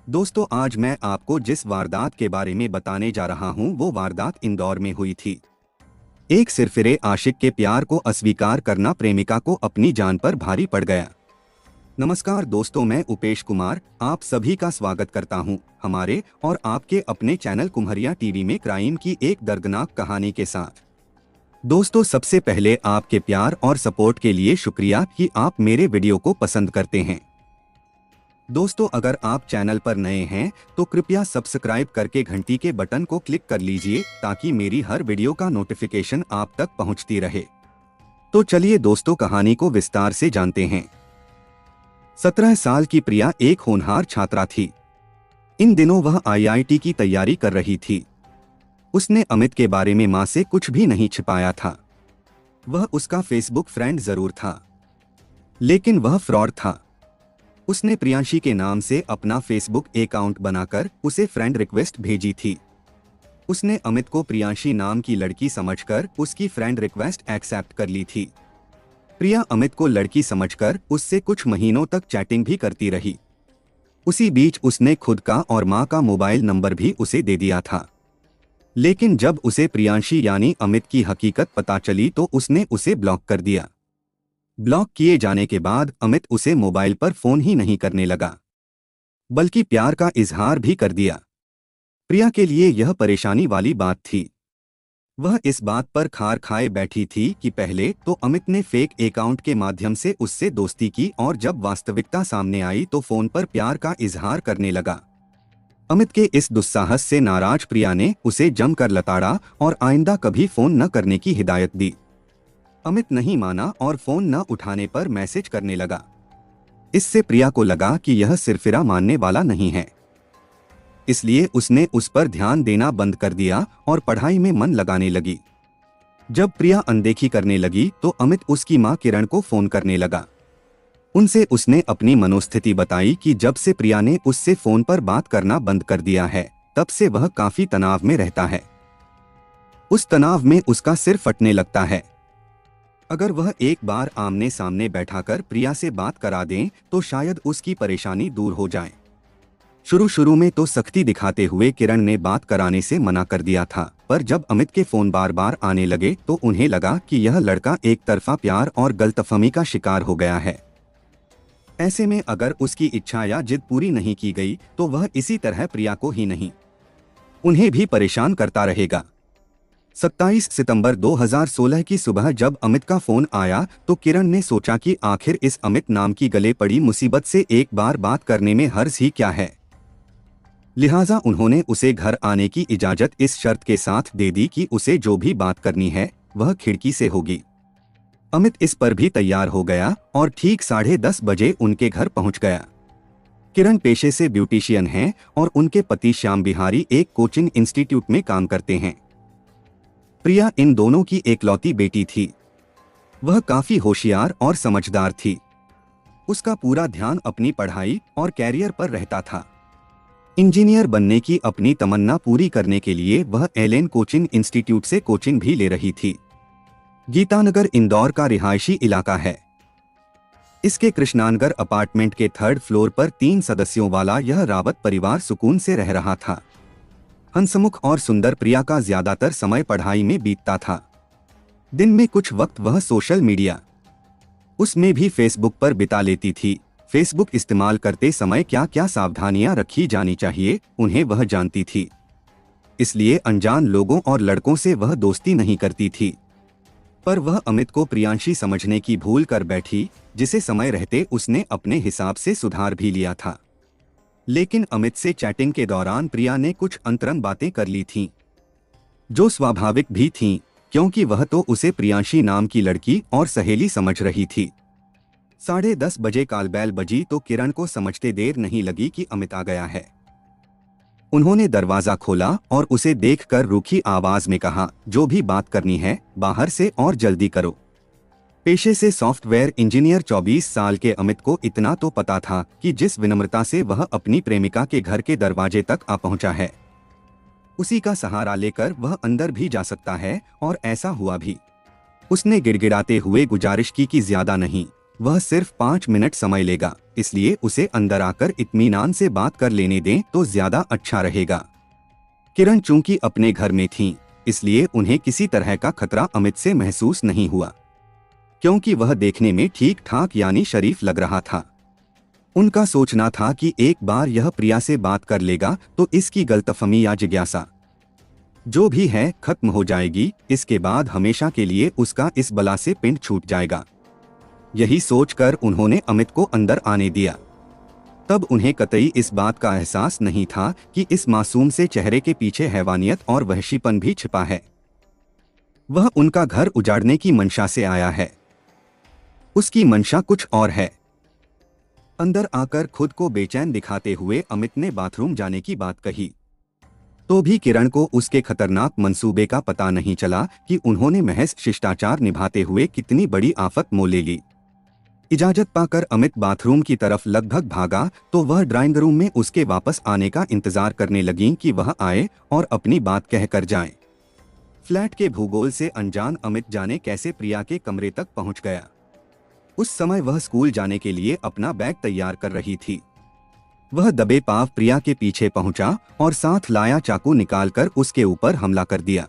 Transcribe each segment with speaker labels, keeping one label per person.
Speaker 1: दोस्तों, आज मैं आपको जिस वारदात के बारे में बताने जा रहा हूं वो वारदात इंदौर में हुई थी। एक सिरफिरे आशिक के प्यार को अस्वीकार करना प्रेमिका को अपनी जान पर भारी पड़ गया। नमस्कार दोस्तों, मैं उपेश कुमार आप सभी का स्वागत करता हूं हमारे और आपके अपने चैनल कुम्हरिया टीवी में क्राइम की एक दर्दनाक कहानी के साथ। दोस्तों, सबसे पहले आपके प्यार और सपोर्ट के लिए शुक्रिया कि आप मेरे वीडियो को पसंद करते हैं। दोस्तों, अगर आप चैनल पर नए हैं तो कृपया सब्सक्राइब करके घंटी के बटन को क्लिक कर लीजिए ताकि मेरी हर वीडियो का नोटिफिकेशन आप तक पहुंचती रहे। तो चलिए दोस्तों, कहानी को विस्तार से जानते हैं। 17 साल की प्रिया एक होनहार छात्रा थी। इन दिनों वह आईआईटी की तैयारी कर रही थी। उसने अमित के बारे में मां से कुछ भी नहीं छिपाया था। वह उसका फेसबुक फ्रेंड जरूर था, लेकिन वह फ्रॉड था। उसने प्रियांशी के नाम से अपना फेसबुक अकाउंट बनाकर उसे फ्रेंड रिक्वेस्ट भेजी थी। उसने अमित को प्रियांशी नाम की लड़की समझकर उसकी फ्रेंड रिक्वेस्ट एक्सेप्ट कर ली थी। प्रिया अमित को लड़की समझकर उससे कुछ महीनों तक चैटिंग भी करती रही। उसी बीच उसने खुद का और मां का मोबाइल नंबर भी उसे दे दिया था। लेकिन जब उसे प्रियांशी यानी अमित की हकीकत पता चली तो उसने उसे ब्लॉक कर दिया। ब्लॉक किए जाने के बाद अमित उसे मोबाइल पर फोन ही नहीं करने लगा, बल्कि प्यार का इजहार भी कर दिया। प्रिया के लिए यह परेशानी वाली बात थी। वह इस बात पर खार खाए बैठी थी कि पहले तो अमित ने फेक अकाउंट के माध्यम से उससे दोस्ती की और जब वास्तविकता सामने आई तो फोन पर प्यार का इजहार करने लगा। अमित के इस दुस्साहस से नाराज प्रिया ने उसे जमकर लताड़ा और आइंदा कभी फोन न करने की हिदायत दी। अमित नहीं माना और फोन न उठाने पर मैसेज करने लगा। इससे प्रिया को लगा कि यह सिरफिरा मानने वाला नहीं है, इसलिए उसने उस पर ध्यान देना बंद कर दिया और पढ़ाई में मन लगाने लगी। जब प्रिया अनदेखी करने लगी तो अमित उसकी मां किरण को फोन करने लगा। उनसे उसने अपनी मनोस्थिति बताई कि जब से प्रिया ने उससे फोन पर बात करना बंद कर दिया है तब से वह काफी तनाव में रहता है। उस तनाव में उसका सिर फटने लगता है। अगर वह एक बार आमने सामने बैठाकर प्रिया से बात करा दें तो शायद उसकी परेशानी दूर हो जाए। शुरू में तो सख्ती दिखाते हुए किरण ने बात कराने से मना कर दिया था, पर जब अमित के फोन बार बार आने लगे तो उन्हें लगा कि यह लड़का एक तरफा प्यार और गलतफहमी का शिकार हो गया है। ऐसे में अगर उसकी इच्छा या जिद पूरी नहीं की गई तो वह इसी तरह प्रिया को ही नहीं, उन्हें भी परेशान करता रहेगा। 27 सितंबर 2016 की सुबह जब अमित का फोन आया तो किरण ने सोचा कि आखिर इस अमित नाम की गले पड़ी मुसीबत से एक बार बात करने में हर्ज ही क्या है। लिहाजा उन्होंने उसे घर आने की इजाजत इस शर्त के साथ दे दी कि उसे जो भी बात करनी है वह खिड़की से होगी। अमित इस पर भी तैयार हो गया और ठीक 10:30 बजे उनके घर पहुंच गया। किरण पेशे से ब्यूटिशियन हैं और उनके पति श्याम बिहारी एक कोचिंग इंस्टीट्यूट में काम करते हैं। प्रिया इन दोनों की एकलौती बेटी थी। वह काफी होशियार और समझदार थी। उसका पूरा ध्यान अपनी पढ़ाई और कैरियर पर रहता था। इंजीनियर बनने की अपनी तमन्ना पूरी करने के लिए वह एलेन कोचिंग इंस्टीट्यूट से कोचिंग भी ले रही थी। गीतानगर इंदौर का रिहायशी इलाका है। इसके कृष्णानगर अपार्टमेंट के 3rd फ्लोर पर 3 सदस्यों वाला यह रावत परिवार सुकून से रह रहा था। हंसमुख और सुंदर प्रिया का ज्यादातर समय पढ़ाई में बीतता था। दिन में कुछ वक्त वह सोशल मीडिया, उसमें भी फेसबुक पर बिता लेती थी। फेसबुक इस्तेमाल करते समय क्या क्या सावधानियां रखी जानी चाहिए उन्हें वह जानती थी, इसलिए अनजान लोगों और लड़कों से वह दोस्ती नहीं करती थी। पर वह अमित को प्रियांशी समझने की भूल कर बैठी, जिसे समय रहते उसने अपने हिसाब से सुधार भी लिया था। लेकिन अमित से चैटिंग के दौरान प्रिया ने कुछ अंतरंग बातें कर ली थीं, जो स्वाभाविक भी थीं, क्योंकि वह तो उसे प्रियांशी नाम की लड़की और सहेली समझ रही थी। 10:30 बजे कालबेल बजी तो किरण को समझते देर नहीं लगी कि अमित आ गया है। उन्होंने दरवाजा खोला और उसे देखकर रूखी आवाज में कहा, जो भी बात करनी है बाहर से और जल्दी करो। पेशे से सॉफ्टवेयर इंजीनियर 24 साल के अमित को इतना तो पता था कि जिस विनम्रता से वह अपनी प्रेमिका के घर के दरवाजे तक आ पहुंचा है, उसी का सहारा लेकर वह अंदर भी जा सकता है, और ऐसा हुआ भी। उसने गिड़गिड़ाते हुए गुजारिश की कि ज्यादा नहीं, वह सिर्फ 5 मिनट समय लेगा, इसलिए उसे अंदर आकर इत्मीनान से बात कर लेने दें तो ज्यादा अच्छा रहेगा। किरण चूंकि अपने घर में थीं, इसलिए उन्हें किसी तरह का खतरा अमित से महसूस नहीं हुआ, क्योंकि वह देखने में ठीक ठाक यानी शरीफ लग रहा था। उनका सोचना था कि एक बार यह प्रिया से बात कर लेगा तो इसकी गलतफहमी या जिज्ञासा जो भी है खत्म हो जाएगी। इसके बाद हमेशा के लिए उसका इस बला से पिंड छूट जाएगा। यही सोचकर उन्होंने अमित को अंदर आने दिया। तब उन्हें कतई इस बात का एहसास नहीं था कि इस मासूम से चेहरे के पीछे हैवानियत और वहशीपन भी छिपा है। वह उनका घर उजाड़ने की मंशा से आया है। उसकी मंशा कुछ और है। अंदर आकर खुद को बेचैन दिखाते हुए अमित ने बाथरूम जाने की बात कही, तो भी किरण को उसके खतरनाक मंसूबे का पता नहीं चला कि उन्होंने महज शिष्टाचार निभाते हुए कितनी बड़ी आफत मोल ले ली। इजाजत पाकर अमित बाथरूम की तरफ लगभग भागा तो वह ड्राइंग रूम में उसके वापस आने का इंतजार करने लगीं कि वह आए और अपनी बात कहकर जाए। फ्लैट के भूगोल से अनजान अमित जाने कैसे प्रिया के कमरे तक पहुंच गया। उस समय वह स्कूल जाने के लिए अपना बैग तैयार कर रही थी। वह दबे पांव प्रिया के पीछे पहुंचा और साथ लाया चाकू निकालकर उसके ऊपर हमला कर दिया।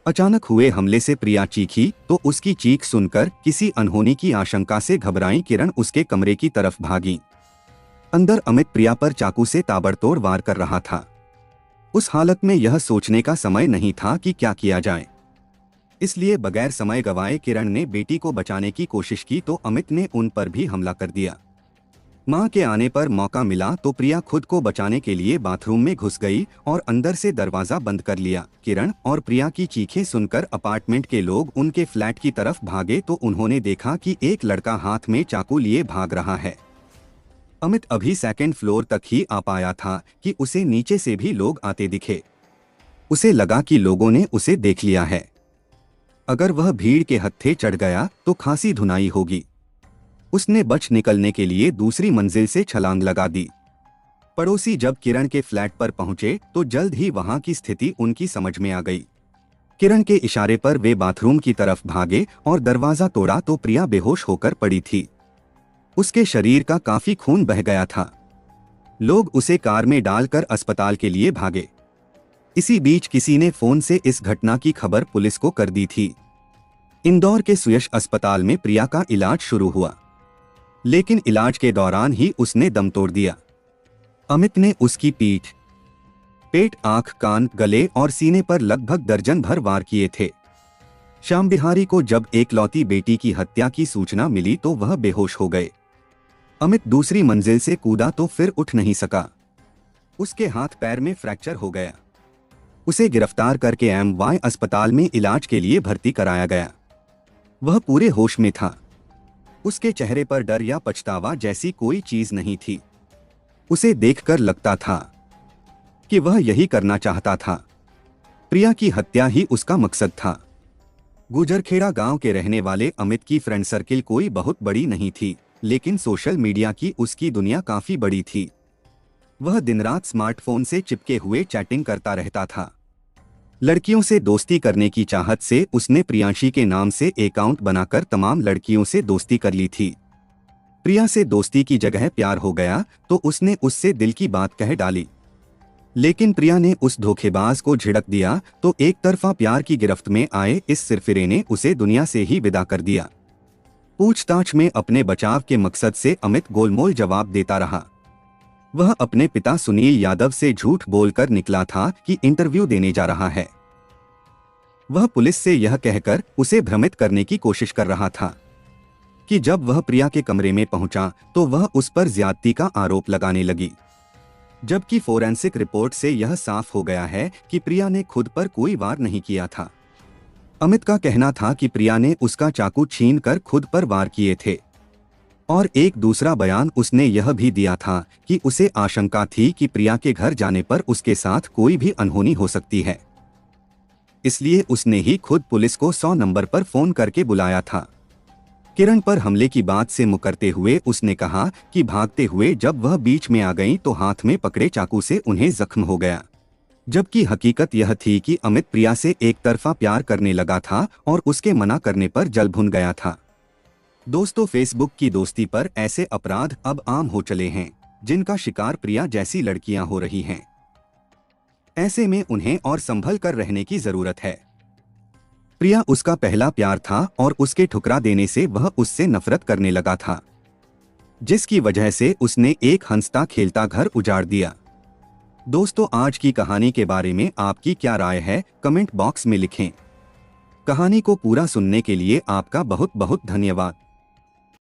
Speaker 1: अचानक हुए हमले से प्रिया चीखी तो उसकी चीख सुनकर किसी अनहोनी की आशंका से घबराई किरण उसके कमरे की तरफ भागी। अंदर अमित प्रिया पर चाकू से ताबड़तोड़ वार कर रहा था। उस हालत में यह सोचने का समय नहीं था कि क्या किया जाए, इसलिए बगैर समय गवाए किरण ने बेटी को बचाने की कोशिश की तो अमित ने उन पर भी हमला कर दिया। मां के आने पर मौका मिला तो प्रिया खुद को बचाने के लिए बाथरूम में घुस गई और अंदर से दरवाजा बंद कर लिया। किरण और प्रिया की चीखें सुनकर अपार्टमेंट के लोग उनके फ्लैट की तरफ भागे तो उन्होंने देखा कि एक लड़का हाथ में चाकू लिए भाग रहा है। अमित अभी सेकंड फ्लोर तक ही आ पाया था कि उसे नीचे से भी लोग आते दिखे। उसे लगा कि लोगों ने उसे देख लिया है। अगर वह भीड़ के हत्थे चढ़ गया तो खासी धुनाई होगी। उसने बच निकलने के लिए दूसरी मंजिल से छलांग लगा दी। पड़ोसी जब किरण के फ्लैट पर पहुंचे तो जल्द ही वहां की स्थिति उनकी समझ में आ गई। किरण के इशारे पर वे बाथरूम की तरफ भागे और दरवाजा तोड़ा तो प्रिया बेहोश होकर पड़ी थी। उसके शरीर का काफी खून बह गया था। लोग उसे कार में डालकर अस्पताल के लिए भागे। इसी बीच किसी ने फोन से इस घटना की खबर पुलिस को कर दी थी। इंदौर के सुयश अस्पताल में प्रिया का इलाज शुरू हुआ, लेकिन इलाज के दौरान ही उसने दम तोड़ दिया। अमित ने उसकी पीठ, पेट, आंख, कान, गले और सीने पर लगभग दर्जन भर वार किए थे। श्याम बिहारी को जब एकलौती बेटी की हत्या की सूचना मिली तो वह बेहोश हो गए। अमित दूसरी मंजिल से कूदा तो फिर उठ नहीं सका। उसके हाथ पैर में फ्रैक्चर हो गया। उसे गिरफ्तार करके MY अस्पताल में इलाज के लिए भर्ती कराया गया। वह पूरे होश में था। उसके चेहरे पर डर या पछतावा जैसी कोई चीज नहीं थी। उसे देखकर लगता था कि वह यही करना चाहता था। प्रिया की हत्या ही उसका मकसद था। गुजरखेड़ा गांव के रहने वाले अमित की फ्रेंड सर्किल कोई बहुत बड़ी नहीं थी, लेकिन सोशल मीडिया की उसकी दुनिया काफी बड़ी थी। वह दिन रात स्मार्टफोन से चिपके हुए चैटिंग करता रहता था। लड़कियों से दोस्ती करने की चाहत से उसने प्रियांशी के नाम से अकाउंट बनाकर तमाम लड़कियों से दोस्ती कर ली थी। प्रिया से दोस्ती की जगह प्यार हो गया तो उसने उससे दिल की बात कह डाली, लेकिन प्रिया ने उस धोखेबाज को झिड़क दिया तो एक तरफा प्यार की गिरफ्त में आए इस सिरफिरे ने उसे दुनिया से ही विदा कर दिया। पूछताछ में अपने बचाव के मकसद से अमित गोलमोल जवाब देता रहा। वह अपने पिता सुनील यादव से झूठ बोलकर निकला था कि इंटरव्यू देने जा रहा है। वह पुलिस से यह कहकर उसे भ्रमित करने की कोशिश कर रहा था कि जब वह प्रिया के कमरे में पहुंचा तो वह उस पर ज्यादती का आरोप लगाने लगी, जबकि फोरेंसिक रिपोर्ट से यह साफ हो गया है कि प्रिया ने खुद पर कोई वार नहीं किया था। अमित का कहना था कि प्रिया ने उसका चाकू छीनकर खुद पर वार किए थे, और एक दूसरा बयान उसने यह भी दिया था कि उसे आशंका थी कि प्रिया के घर जाने पर उसके साथ कोई भी अनहोनी हो सकती है, इसलिए उसने ही खुद पुलिस को 100 नंबर पर फोन करके बुलाया था। किरण पर हमले की बात से मुकरते हुए उसने कहा कि भागते हुए जब वह बीच में आ गई तो हाथ में पकड़े चाकू से उन्हें जख्म हो गया, जबकि हकीकत यह थी कि अमित प्रिया से एक तरफा प्यार करने लगा था और उसके मना करने पर जल भुन गया था। दोस्तों, फेसबुक की दोस्ती पर ऐसे अपराध अब आम हो चले हैं जिनका शिकार प्रिया जैसी लड़कियां हो रही हैं। ऐसे में उन्हें और संभल कर रहने की जरूरत है। प्रिया उसका पहला प्यार था और उसके ठुकरा देने से वह उससे नफरत करने लगा था, जिसकी वजह से उसने एक हंसता खेलता घर उजाड़ दिया। दोस्तों, आज की कहानी के बारे में आपकी क्या राय है, कमेंट बॉक्स में लिखें। कहानी को पूरा सुनने के लिए आपका बहुत बहुत धन्यवाद।